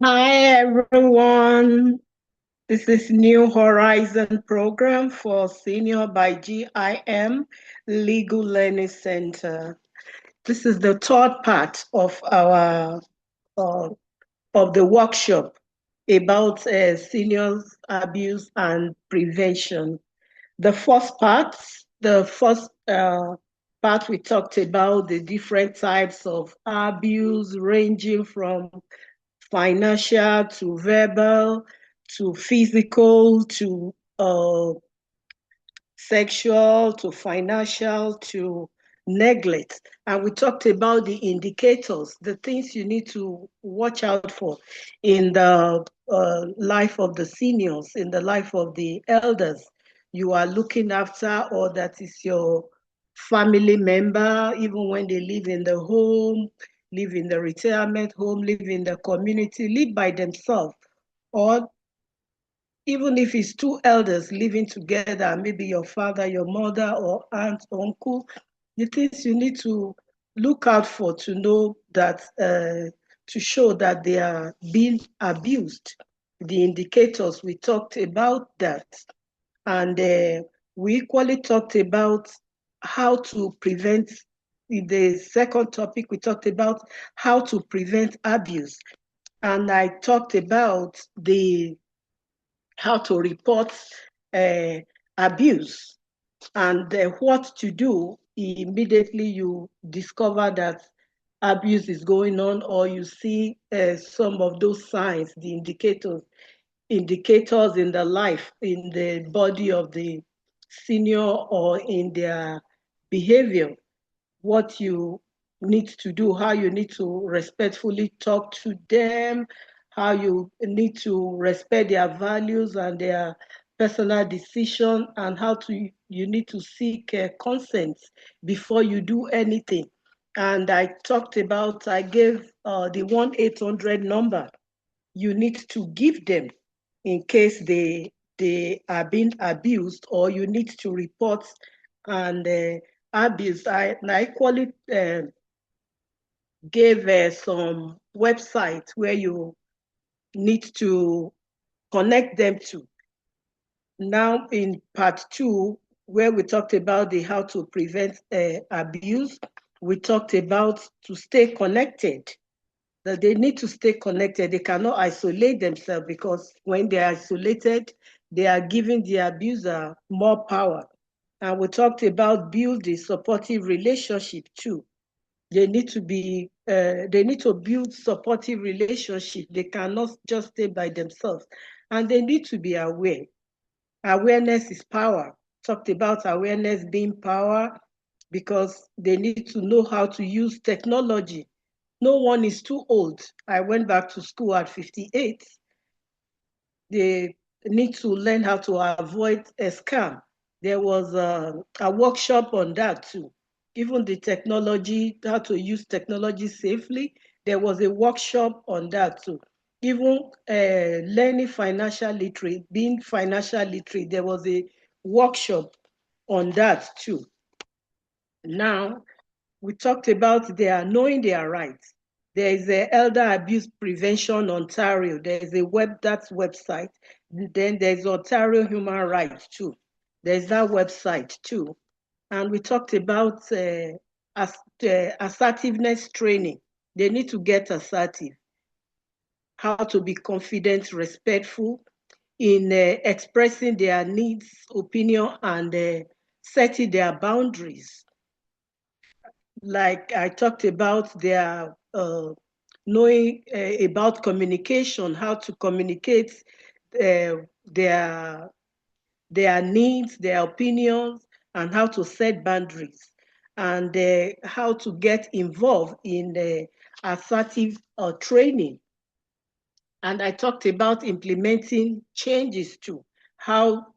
Hi everyone. This is New Horizon program for senior by GIM Legal Learning Centre. This is the third part of our uh, of the workshop about seniors abuse and prevention. The first part we talked about the different types of abuse ranging from financial to verbal to physical to sexual to financial to neglect. And we talked about the indicators, the things you need to watch out for in the life of the seniors, in the life of the elders you are looking after, or that is your family member, even when they live in the home, live in the retirement home, live in the community, live by themselves, or even if it's two elders living together, maybe your father, your mother, or aunt, uncle, the things you need to look out for to know that, to show that they are being abused. The indicators, we talked about that. And we equally talked about how to prevent. In the second topic, we talked about how to prevent abuse. And I talked about the how to report uh, abuse and what to do immediately you discover that abuse is going on, or you see some of those signs, the indicators in the life, in the body of the senior, or in their behavior, what you need to do, how you need to respectfully talk to them, how you need to respect their values and their personal decision, and how to you need to seek consent before you do anything. And I gave the 1-800 number you need to give them in case they are being abused, or you need to report and abuse. I equally gave some websites where you need to connect them to. Now in part two, where we talked about the how to prevent abuse, we talked about to stay connected, that they need to stay connected. They cannot isolate themselves, because when they are isolated, they are giving the abuser more power. And we talked about building supportive relationship too. They need to build supportive relationship. They cannot just stay by themselves. And they need to be aware. Awareness is power. Talked about awareness being power, because they need to know how to use technology. No one is too old. I went back to school at 58. They need to learn how to avoid a scam. There was a workshop on that too. Even the technology, how to use technology safely, there was a workshop on that too. Even learning financial literacy, being financial literate, there was a workshop on that too. Now, we talked about knowing their rights. There is a Elder Abuse Prevention Ontario. There is a website. Then there's Ontario Human Rights too. There's that website too. And we talked about assertiveness training. They need to get assertive, how to be confident, respectful in expressing their needs, opinion, and setting their boundaries. Like I talked about their knowing about communication, how to communicate uh, their their needs, their opinions, and how to set boundaries, and how to get involved in assertive training. And I talked about implementing changes too, how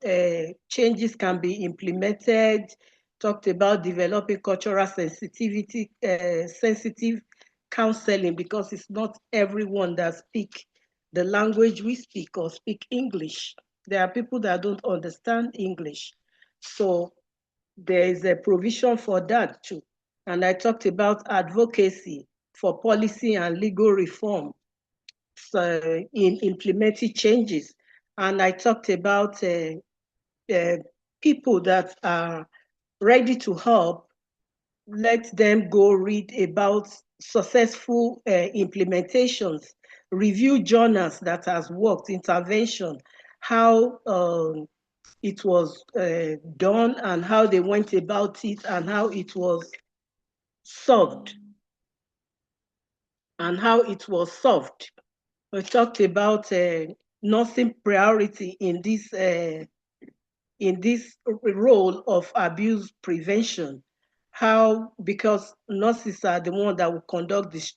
changes can be implemented, talked about developing cultural sensitive counseling, because it's not everyone that speak the language we speak or speak English. There are people that don't understand English. So there is a provision for that too. And I talked about advocacy for policy and legal reform in implementing changes. And I talked about people that are ready to help. Let them go read about successful implementations, review journals that has worked, intervention, how it was done and how they went about it and how it was solved. We talked about nursing priority in this role of abuse prevention. How, because nurses are the one that will conduct this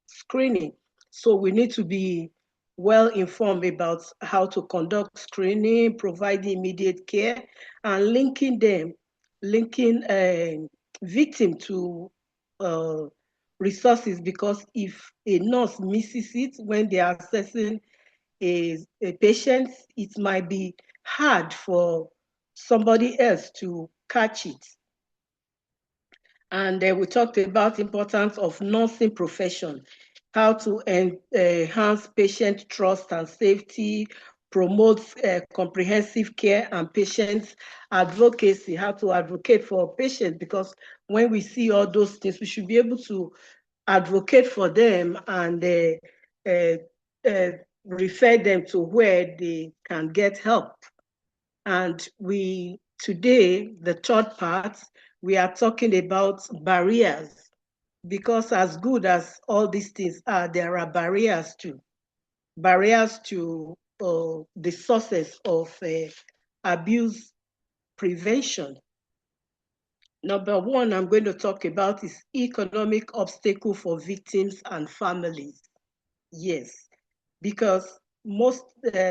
screening. So we need to be well informed about how to conduct screening, providing immediate care, and linking victim to resources, because if a nurse misses it when they are assessing a patient, it might be hard for somebody else to catch it. And we talked about the importance of nursing profession, how to enhance patient trust and safety, promote comprehensive care and patient advocacy, how to advocate for patients, because when we see all those things, we should be able to advocate for them and refer them to where they can get help. And today, the third part, we are talking about barriers, because as good as all these things are, there are barriers to the sources of abuse prevention. Number one I'm going to talk about is economic obstacle for victims and families. Yes, because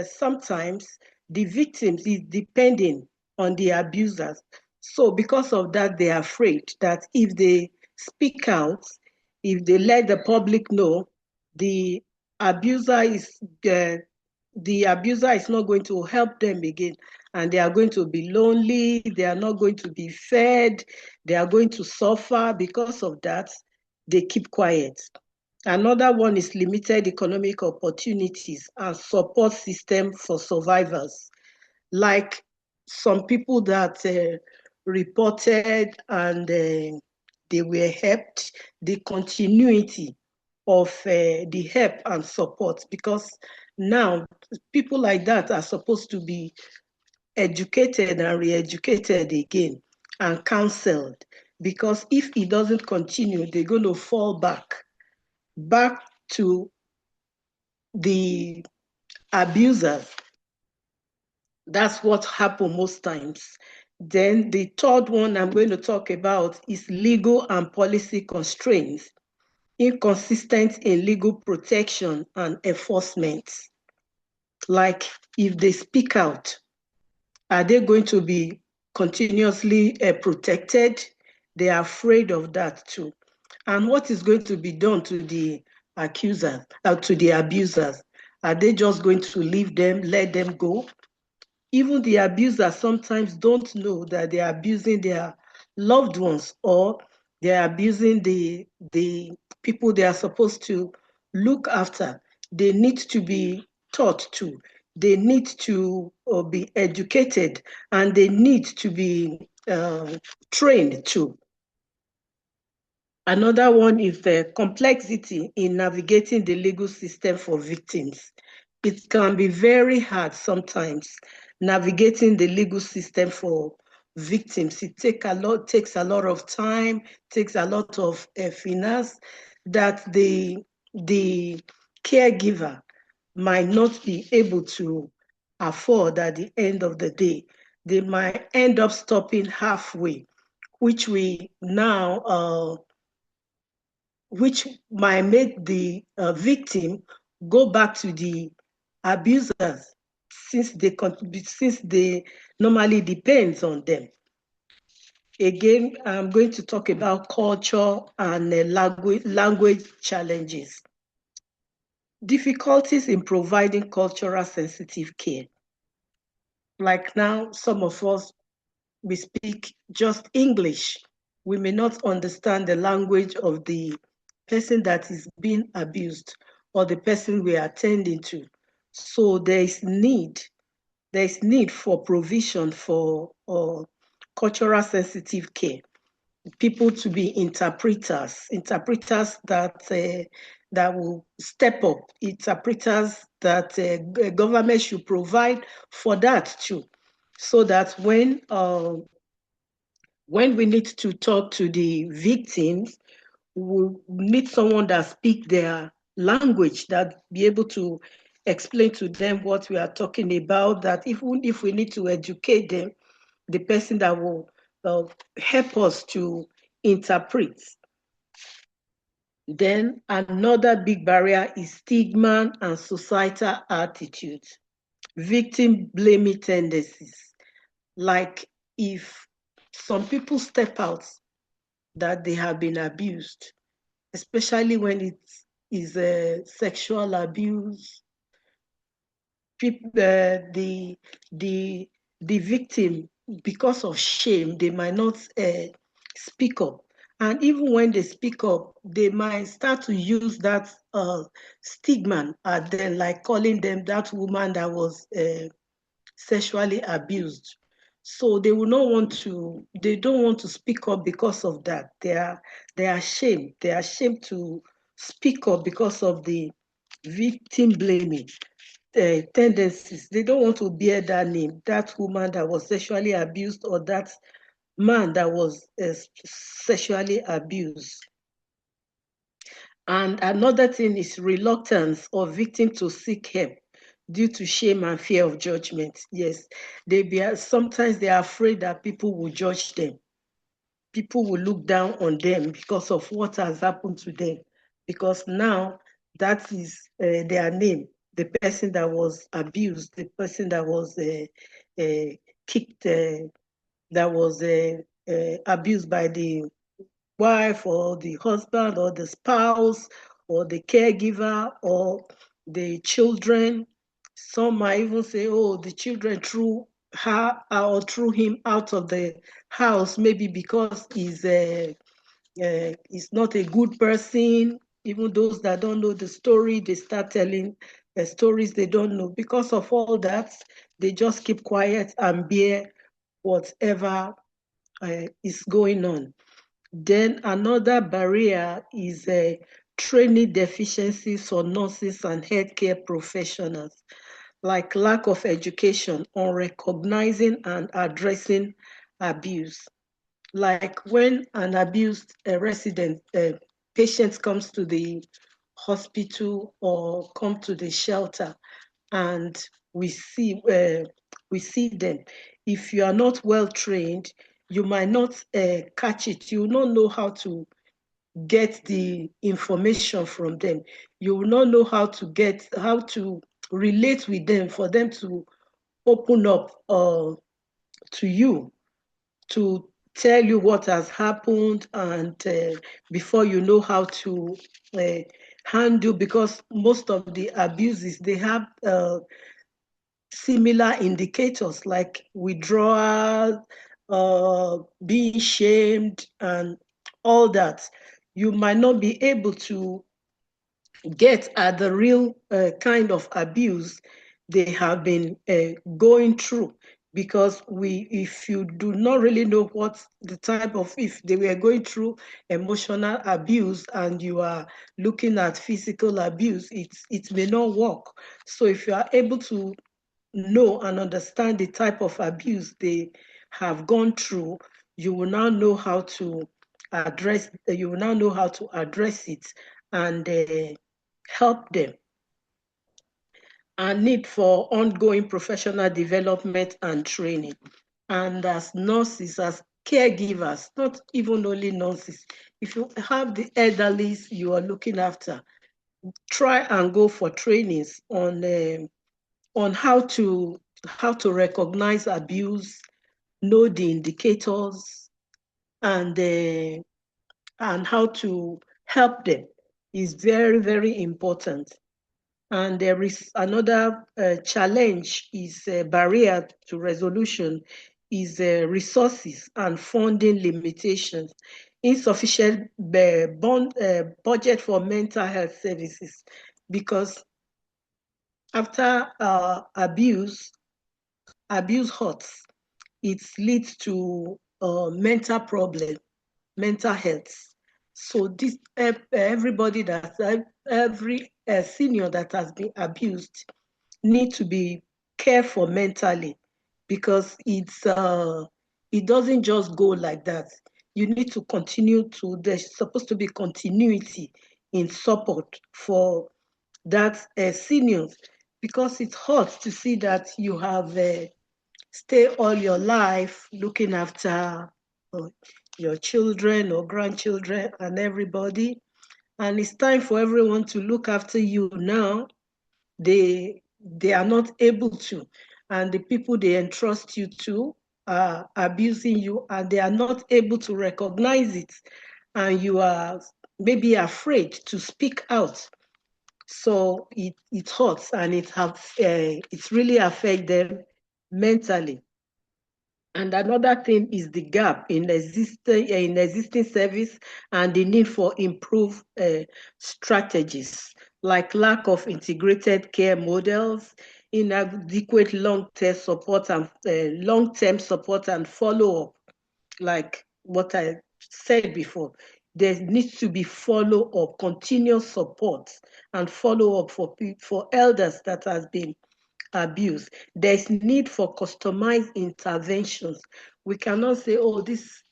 sometimes the victims is depending on the abusers. So because of that, they are afraid that if they speak out, if they let the public know, the abuser is not going to help them again, and they are going to be lonely, they are not going to be fed, they are going to suffer. Because of that, they keep quiet. Another one is limited economic opportunities and support system for survivors. Like some people that reported and they were helped, the continuity of the help and support, because now people like that are supposed to be educated and re-educated again and counseled, because if it doesn't continue, they're going to fall back to the abusers. That's what happens most times. Then the third one I'm going to talk about is legal and policy constraints, inconsistent in legal protection and enforcement. Like if they speak out, are they going to be continuously protected? They are afraid of that too. And what is going to be done to the accusers, to the abusers? Are they just going to leave them, let them go? Even the abusers sometimes don't know that they are abusing their loved ones, or they are abusing the people they are supposed to look after. They need to be taught to. They need to be educated, and they need to be trained too. Another one is the complexity in navigating the legal system for victims. It can be very hard sometimes navigating the legal system for victims. It takes a lot of time, takes a lot of finance that the caregiver might not be able to afford at the end of the day. They might end up stopping halfway, which we now which might make the victim go back to the abusers, since they normally depends on them. Again, I'm going to talk about culture and language challenges. Difficulties in providing cultural sensitive care. Like now, some of us, we speak just English. We may not understand the language of the person that is being abused, or the person we are attending to. So there's need for provision for cultural sensitive care. People to be interpreters that will step up, interpreters that government should provide for that too, so that when we need to talk to the victims, we need someone that speak their language, that be able to explain to them what we are talking about, that even if we need to educate them, the person that will help us to interpret. Then another big barrier is stigma and societal attitudes, victim blaming tendencies. Like if some people step out that they have been abused, especially when it is sexual abuse, people, the victim, because of shame, they might not speak up. And even when they speak up, they might start to use that stigma at them, like calling them that woman that was sexually abused. So they will not want to, they don't want to speak up because of that. They are ashamed. They are ashamed to speak up because of the victim blaming tendencies. They don't want to bear that name, that woman that was sexually abused, or that man that was sexually abused. And another thing is reluctance of victim to seek help due to shame and fear of judgment. Yes, sometimes they are afraid that people will judge them. People will look down on them because of what has happened to them. Because now that is their name, the person that was abused, the person that was kicked, that was abused by the wife or the husband or the spouse or the caregiver or the children. Some might even say, oh, the children threw her or threw him out of the house, maybe because he's not a good person. Even those that don't know the story, they start telling stories they don't know. Because of all that, they just keep quiet and bear whatever is going on. Then another barrier is training deficiencies for nurses and healthcare professionals, like lack of education on recognizing and addressing abuse. Like when an abused resident patient comes to the hospital or come to the shelter, and we see them. If you are not well trained, you might not catch it. You will not know how to get the information from them. You will not know how to relate with them, for them to open up to you, to tell you what has happened, and before you know how to uh, handle, because most of the abuses, they have similar indicators like withdrawal, being shamed, and all that. You might not be able to get at the real kind of abuse they have been going through, because if you do not really know what the type of, if they were going through emotional abuse and you are looking at physical abuse, it may not work. So if you are able to know and understand the type of abuse they have gone through, you will now know how to address it and help them. And need for ongoing professional development and training. And as nurses, as caregivers, not even only nurses, if you have the elderly you are looking after, try and go for trainings on how to recognize abuse, know the indicators, and how to help them is very, very important. And there is another challenge, is barrier to resolution, is resources and funding limitations. Insufficient budget for mental health services. because after abuse hurts. It leads to mental problem, mental health. So this everybody every senior that has been abused need to be careful mentally, because it doesn't just go like that. You need to continue to, there's supposed to be continuity in support for that seniors, because it's hard to see that you have stay all your life looking after uh, your children or grandchildren and everybody, and it's time for everyone to look after you now. They are not able to, and the people they entrust you to are abusing you, and they are not able to recognize it, and you are maybe afraid to speak out. So it hurts, and it's really affect them mentally. And another thing is the gap in existing service, and the need for improved strategies, like lack of integrated care models, inadequate long-term support and follow-up. Like what I said before, there needs to be follow-up, continuous support, and follow-up for elders that has been abuse. There's need for customized interventions. We cannot say, oh, this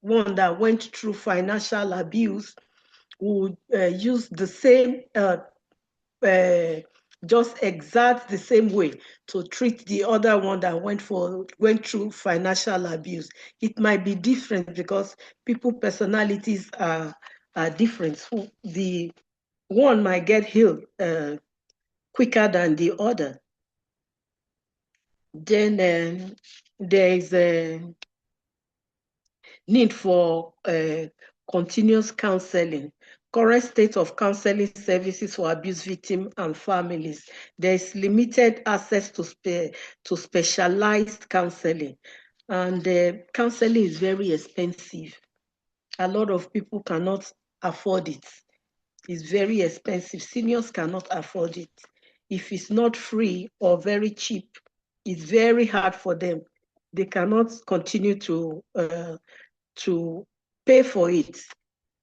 one that went through financial abuse would use the same, uh, just exact the same way to treat the other one that went through financial abuse. It might be different because people personalities are different. So the one might get healed quicker than the other. Then there is a need for continuous counseling. Current state of counseling services for abuse victims and families. There is limited access to specialized counseling, and counseling is very expensive. A lot of people cannot afford it. It's very expensive. Seniors cannot afford it. If it's not free or very cheap, it's very hard for them. They cannot continue to pay for it.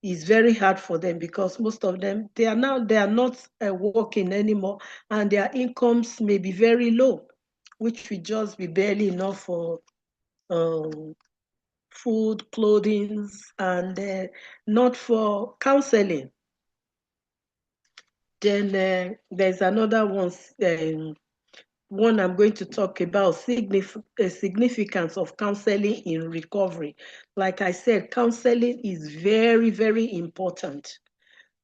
It's very hard for them because most of them they are not working anymore, and their incomes may be very low, which will just be barely enough for um, food, clothing, and not for counseling. Then there's another one I'm going to talk about, significance of counseling in recovery. Like I said, counseling is very, very important.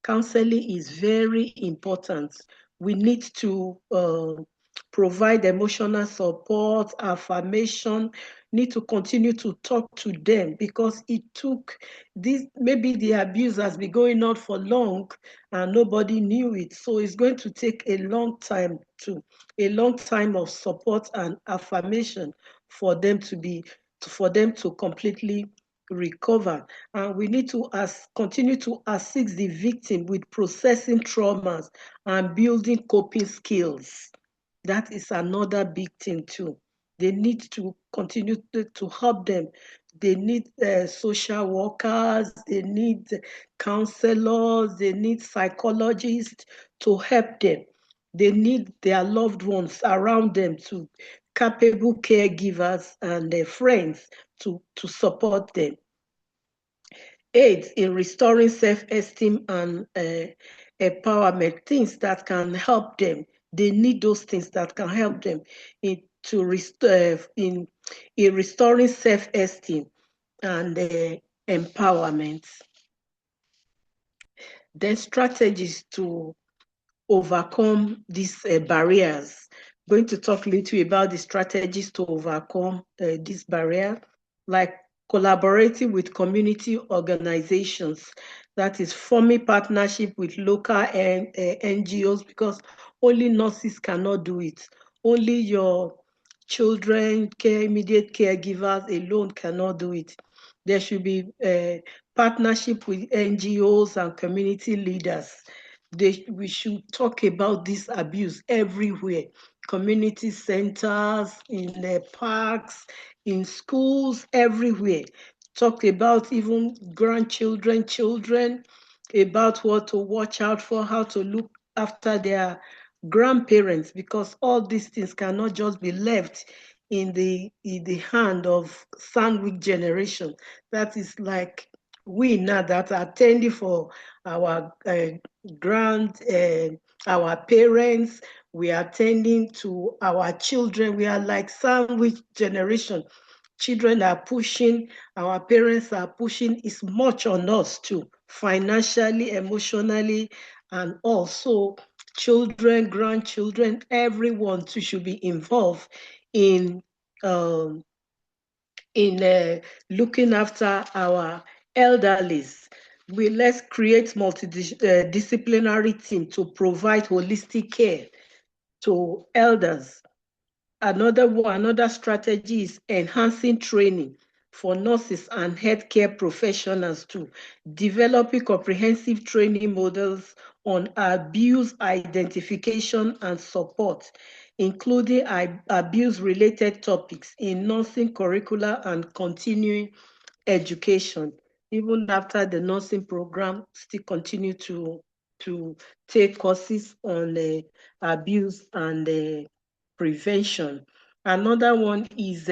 Counseling is very important. We need to provide emotional support, affirmation, need to continue to talk to them, because it took this, maybe the abuse has been going on for long and nobody knew it. So it's going to take a long time of support and affirmation for them to completely recover. And we need to continue to assist the victim with processing traumas and building coping skills. That is another big thing too. They need to continue to help them. They need social workers, they need counselors, they need psychologists to help them. They need their loved ones around them, to capable caregivers and their friends to support them. Aids in restoring self-esteem and empowerment, things that can help them. They need those things that can help them to restore in restoring self-esteem and empowerment. Then strategies to overcome these barriers. Going to talk a little about the strategies to overcome this barrier, like collaborating with community organizations, that is forming partnership with local and NGOs, because only nurses cannot do it. Only your children, immediate caregivers alone cannot do it. There should be partnership with NGOs and community leaders. we should talk about this abuse everywhere. Community centers, in the parks, in schools, everywhere. Talk about even grandchildren, children, about what to watch out for, how to look after their grandparents, because all these things cannot just be left in the hand of sandwich generation. That is like we now that are attending for our grand our parents, we are tending to our children. We are like sandwich generation. Children are pushing, our parents are pushing. It's much on us too, financially, emotionally, and also children, grandchildren, everyone too should be involved in um, looking after our elderlies. Let's create multidisciplinary team to provide holistic care to elders. Another strategy is enhancing training for nurses and healthcare professionals too, developing comprehensive training models on abuse identification and support, including abuse-related topics in nursing curricula and continuing education. Even after the nursing program, still continue to take courses on abuse and prevention. Another one is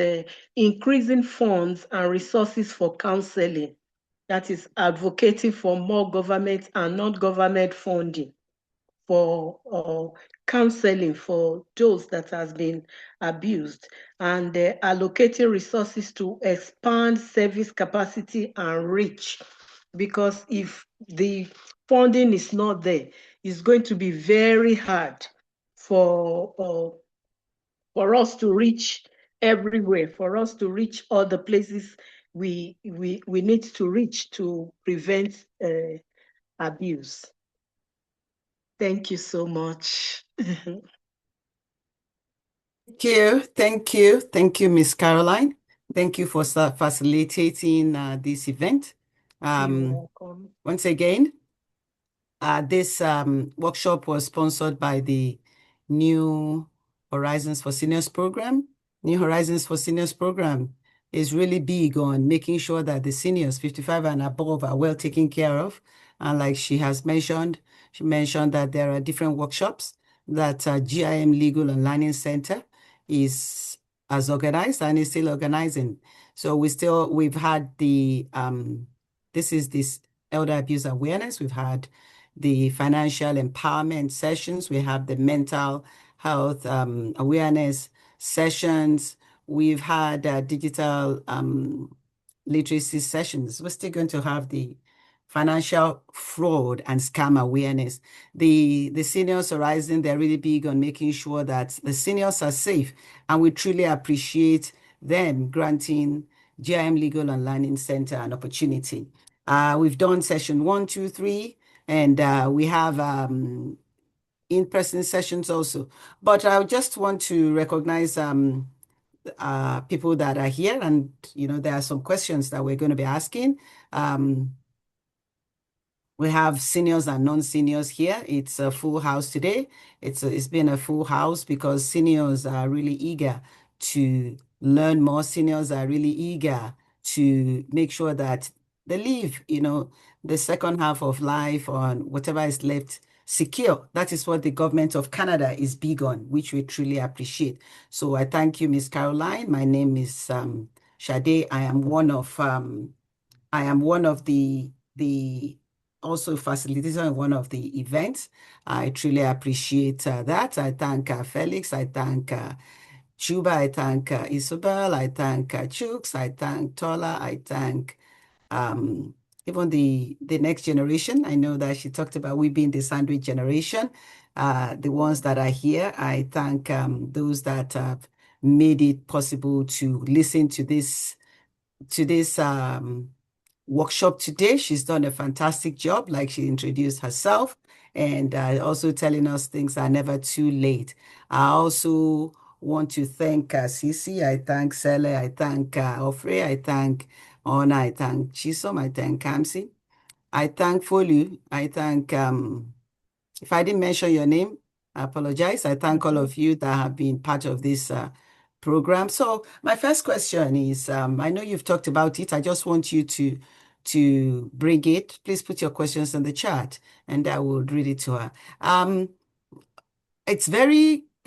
increasing funds and resources for counseling. That is advocating for more government and non-government funding for counseling for those that has been abused, and allocating resources to expand service capacity and reach. Because if the funding is not there, it's going to be very hard for us to reach everywhere, for us to reach all the places we need to reach to prevent abuse. Thank you so much. Thank you, Miss Caroline. Thank you for facilitating this event. You're welcome. Once again, this workshop was sponsored by the New Horizons for Seniors program. New Horizons for Seniors program is really big on making sure that the seniors 55 and above are well taken care of. And like she mentioned that there are different workshops that GIM Legal and Learning Centre has organized and is still organizing. So we've had this elder abuse awareness. We've had the financial empowerment sessions. We have the mental health awareness sessions. We've had digital literacy sessions. We're still going to have the financial fraud and scam awareness. The seniors Horizon, they're really big on making sure that the seniors are safe, and we truly appreciate them granting GIM Legal and Learning Centre an opportunity. We've done session 1, 2, 3, and we have in-person sessions also. But I just want to recognize people that are here, and there are some questions that we're going to be asking. We have seniors and non-seniors here. It's a full house today. It's been a full house because seniors are really eager to learn more. Seniors are really eager to make sure that they live, the second half of life on whatever is left secure. That is what the government of Canada is big on, which we truly appreciate. So I thank you, Miss Caroline. My name is Sade. I am one of the also facilitator in one of the events. I truly appreciate that. I thank Felix. I thank Chuba. I thank Isabel. I thank Chooks. I thank Tola. I thank even the next generation. I know that she talked about we being the sandwich generation. The ones that are here, I thank those that have made it possible to listen to this workshop today. She's done a fantastic job, like she introduced herself, and also telling us things are never too late. I also want to thank Sisi. I thank Sele. I thank Ofre. I thank Ona. I thank Chisom. I thank Kamsi. I thank Folu. I thank If I didn't mention your name, I apologize. I thank all of you that have been part of this program. So my first question is, I know you've talked about it. I just want you to bring it. Please put your questions in the chat and I will read it to her. It's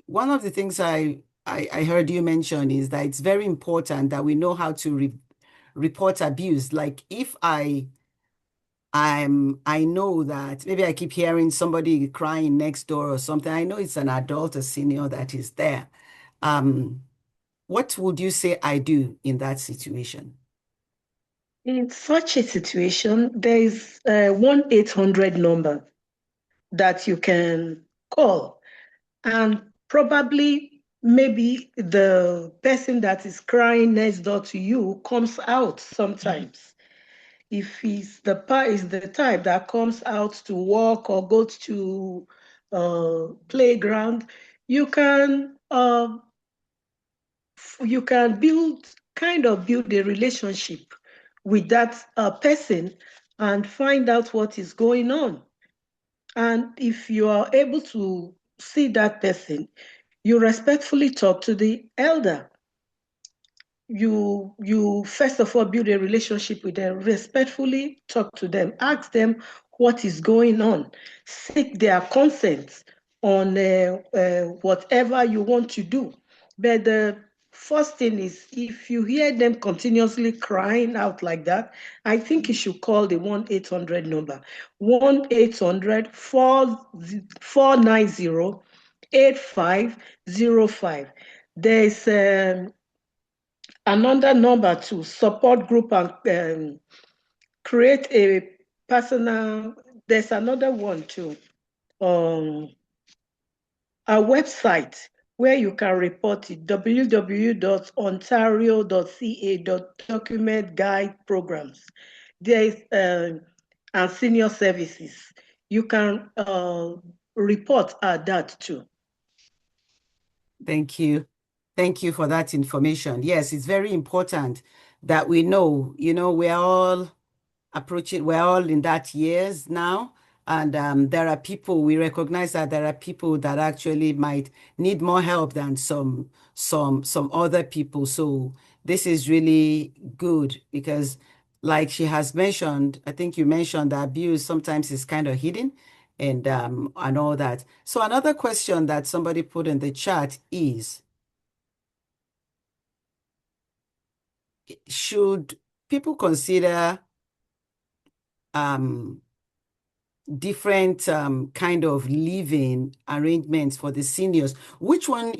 one of the things I heard you mention is that it's very important that we know how to report abuse. Like if I know that maybe I keep hearing somebody crying next door or something. I know it's an adult, a senior that is there. What would you say I do in that situation? In such a situation, there is a 1-800 number that you can call, and probably maybe the person that is crying next door to you comes out sometimes. If he's the type that comes out to walk or go to playground, you can build a relationship with that person and find out what is going on. And if you are able to see that person, you respectfully talk to the elder. You first of all build a relationship with them, respectfully talk to them, ask them what is going on, seek their consent on whatever you want to do. But the first thing is, if you hear them continuously crying out like that, I think you should call the 1-800 number, 1-800-490-8505. There's another number to support group and create a personal. There's another one too, a website where you can report it, www.ontario.ca.document guide programs. There is and senior services. You can report at that too. Thank you. Thank you for that information. Yes, it's very important that we know, we're all in that years now. And there are people, we recognize that there are people that actually might need more help than some other people. So this is really good because like she has mentioned, I think you mentioned that abuse sometimes is kind of hidden and all that. So another question that somebody put in the chat is, should people consider different kind of living arrangements for the seniors? Which one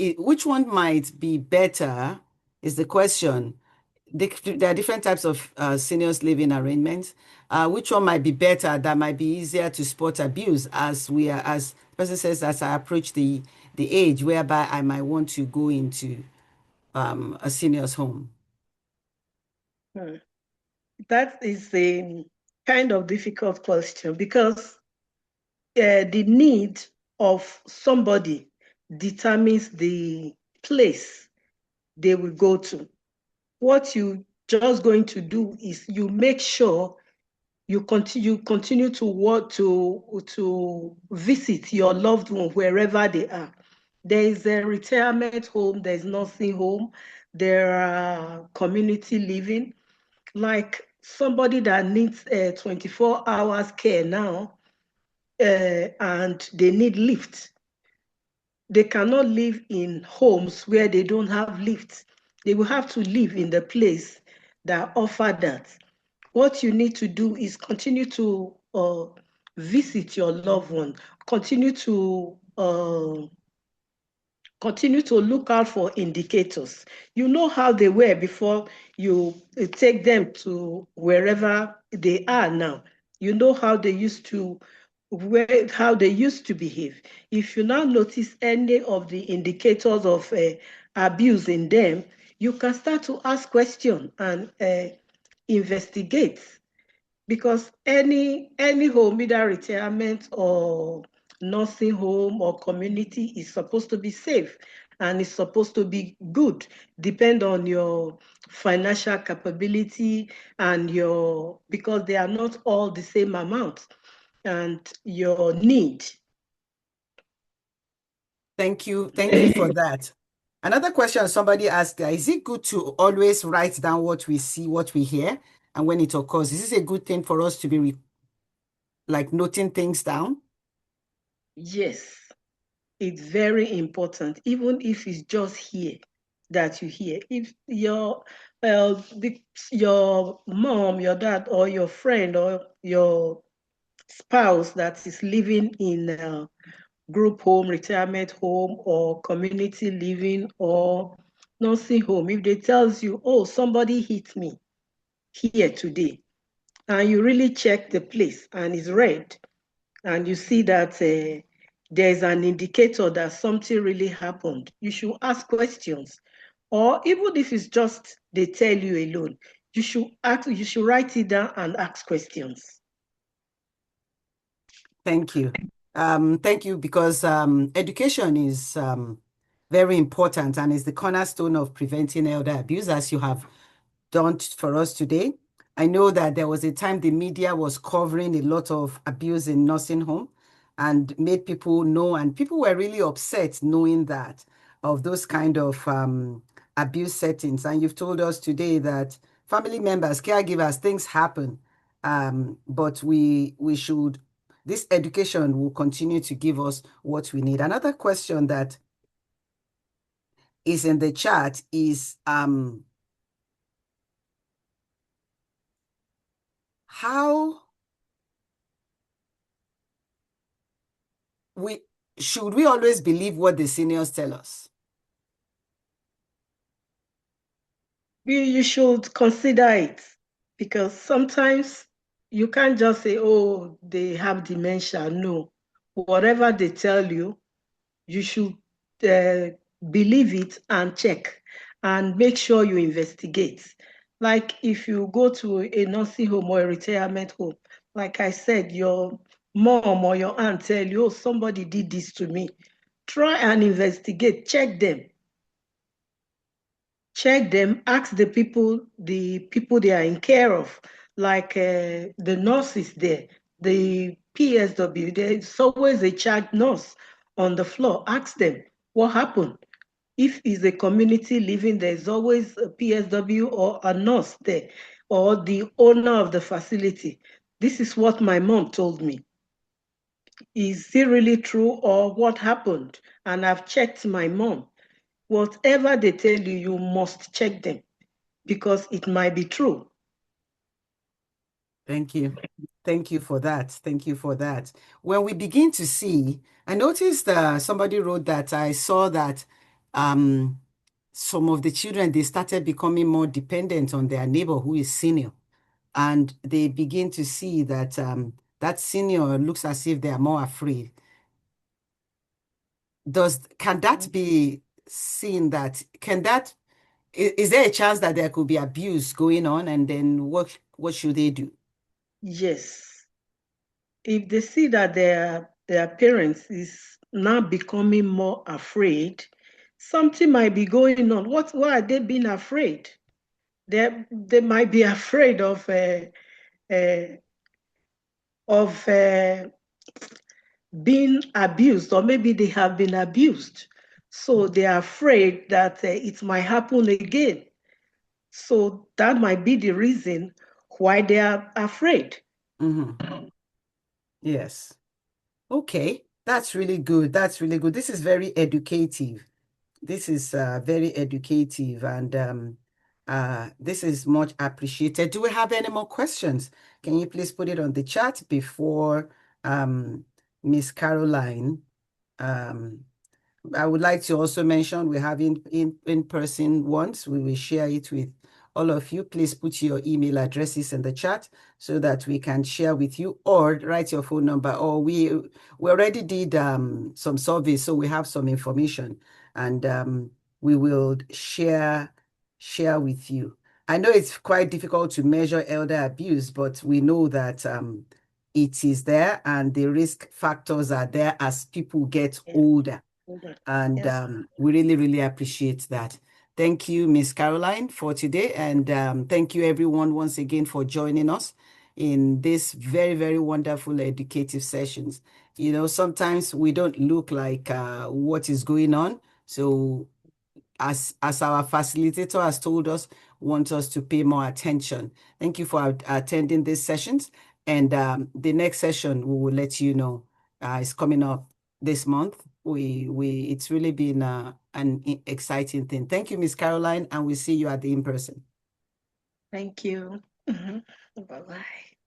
might be better is the question. There are different types of seniors living arrangements. Which one might be better that might be easier to spot abuse as the person says, as I approach the age whereby I might want to go into a senior's home? That is a kind of difficult question because the need of somebody determines the place they will go to. What you just going to do is you make sure you continue to work to visit your loved one wherever they are. There is a retirement home, there's nursing home, there are community living. Like somebody that needs 24 hours care now, and they need lift. They cannot live in homes where they don't have lifts. They will have to live in the place that offer that. What you need to do is continue to visit your loved one, continue to look out for indicators. You know how they were before you take them to wherever they are now. You know how they used to behave. If you now notice any of the indicators of abuse in them, you can start to ask questions and investigate, because any home, either retirement or nursing home or community, is supposed to be safe and it's supposed to be good, depend on your financial capability and because they are not all the same amount, and your need. Thank you. Thank you for that. Another question somebody asked, is it good to always write down what we see, what we hear, and when it occurs? Is this a good thing for us to be like noting things down? Yes, it's very important, even if it's just here that you hear. If your mom, your dad, or your friend, or your spouse that is living in a group home, retirement home, or community living, or nursing home, if they tells you, oh, somebody hit me here today, and you really check the place and it's red, and you see that there's an indicator that something really happened, you should ask questions. Or even if it's just they tell you alone, you should write it down and ask questions. Thank you. Thank you because education is very important and is the cornerstone of preventing elder abuse, as you have done for us today. I know that there was a time the media was covering a lot of abuse in nursing home and made people know, and people were really upset knowing that of those kind of abuse settings. And you've told us today that family members, caregivers, things happen, but we should. This education will continue to give us what we need. Another question that is in the chat is how we should we always believe what the seniors tell us? You should consider it, because sometimes you can't just say, oh, they have dementia. No, whatever they tell you, you should uh, believe it and check and make sure you investigate. Like if you go to a nursing home or a retirement home, like I said, your mom or your aunt tell you, oh, somebody did this to me. Try and investigate, check them, ask the people they are in care of, like the nurses there, the PSW, there's always a child nurse on the floor. Ask them what happened. If it's a community living, there's always a PSW or a nurse there, or the owner of the facility. This is what my mom told me. Is it really true, or what happened? And I've checked my mom. Whatever they tell you, you must check them, because it might be true. Thank you. Thank you for that. Thank you for that. When we begin to see, I noticed somebody wrote that I saw that um, some of the children, they started becoming more dependent on their neighbor who is senior. And they begin to see that that senior looks as if they are more afraid. Can that be seen that, is there a chance that there could be abuse going on, and then what should they do? Yes. If they see that their parents is now becoming more afraid, something might be going on. Why are they being afraid? They might be afraid uh, of being abused, or maybe they have been abused. So they are afraid that it might happen again. So that might be the reason why they are afraid. Mhm. Yes. Okay. That's really good. That's really good. This is very educative. This is very educative, and this is much appreciated. Do we have any more questions? Can you please put it on the chat before Miss Caroline I would like to also mention we have in-person ones. We will share it with all of you. Please put your email addresses in the chat so that we can share with you, or write your phone number. Or we already did some surveys, so we have some information, and we will share with you. I know it's quite difficult to measure elder abuse, but we know that it is there, and the risk factors are there as people get Yeah. older. And Yes. we really, really appreciate that. Thank you, Miss Caroline, for today. And thank you, everyone, once again for joining us. in these very, very wonderful educative sessions. You know, sometimes we don't look like what is going on. So as our facilitator has told us, wants us to pay more attention. Thank you for attending these sessions. And the next session, we will let you know, is coming up this month. It's really been an exciting thing. Thank you, Miss Caroline, and we'll see you at the in-person. Thank you. Bye-bye.